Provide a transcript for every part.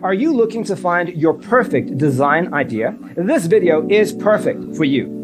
Are you looking to find your perfect design idea? This video is perfect for you.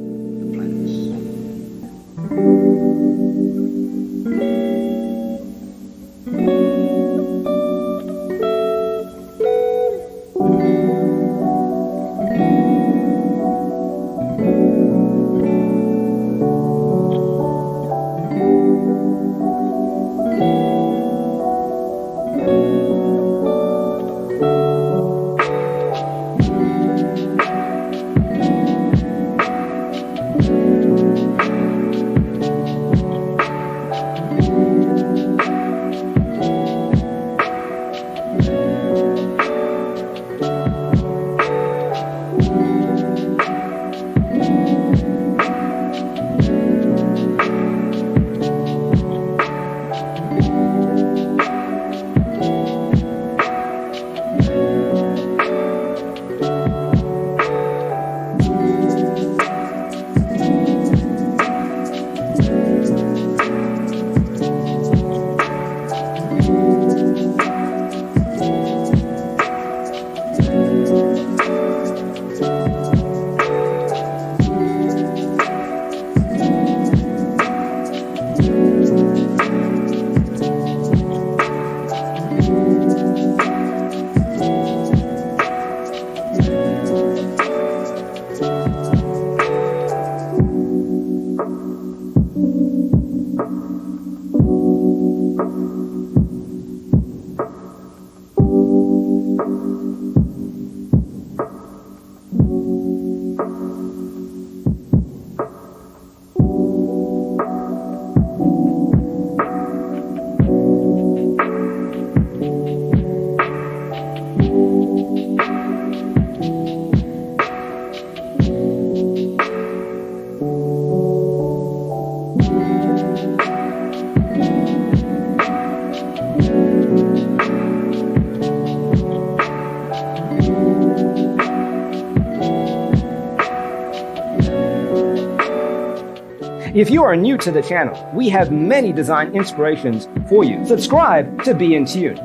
If you are new to the channel, we have many design inspirations for you. Subscribe to be in tune.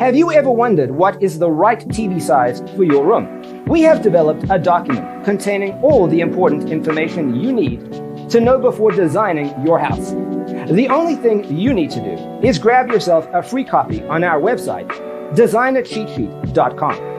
Have you ever wondered what is the right TV size for your room? We have developed a document containing all the important information you need to know before designing your house. The only thing you need to do is grab yourself a free copy on our website, designercheatsheet.com.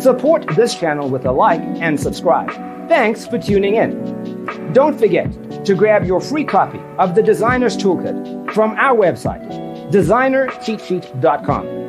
Support this channel with a like and subscribe. Thanks for tuning in. Don't forget to grab your free copy of the Designer's Toolkit from our website, designercheatsheet.com.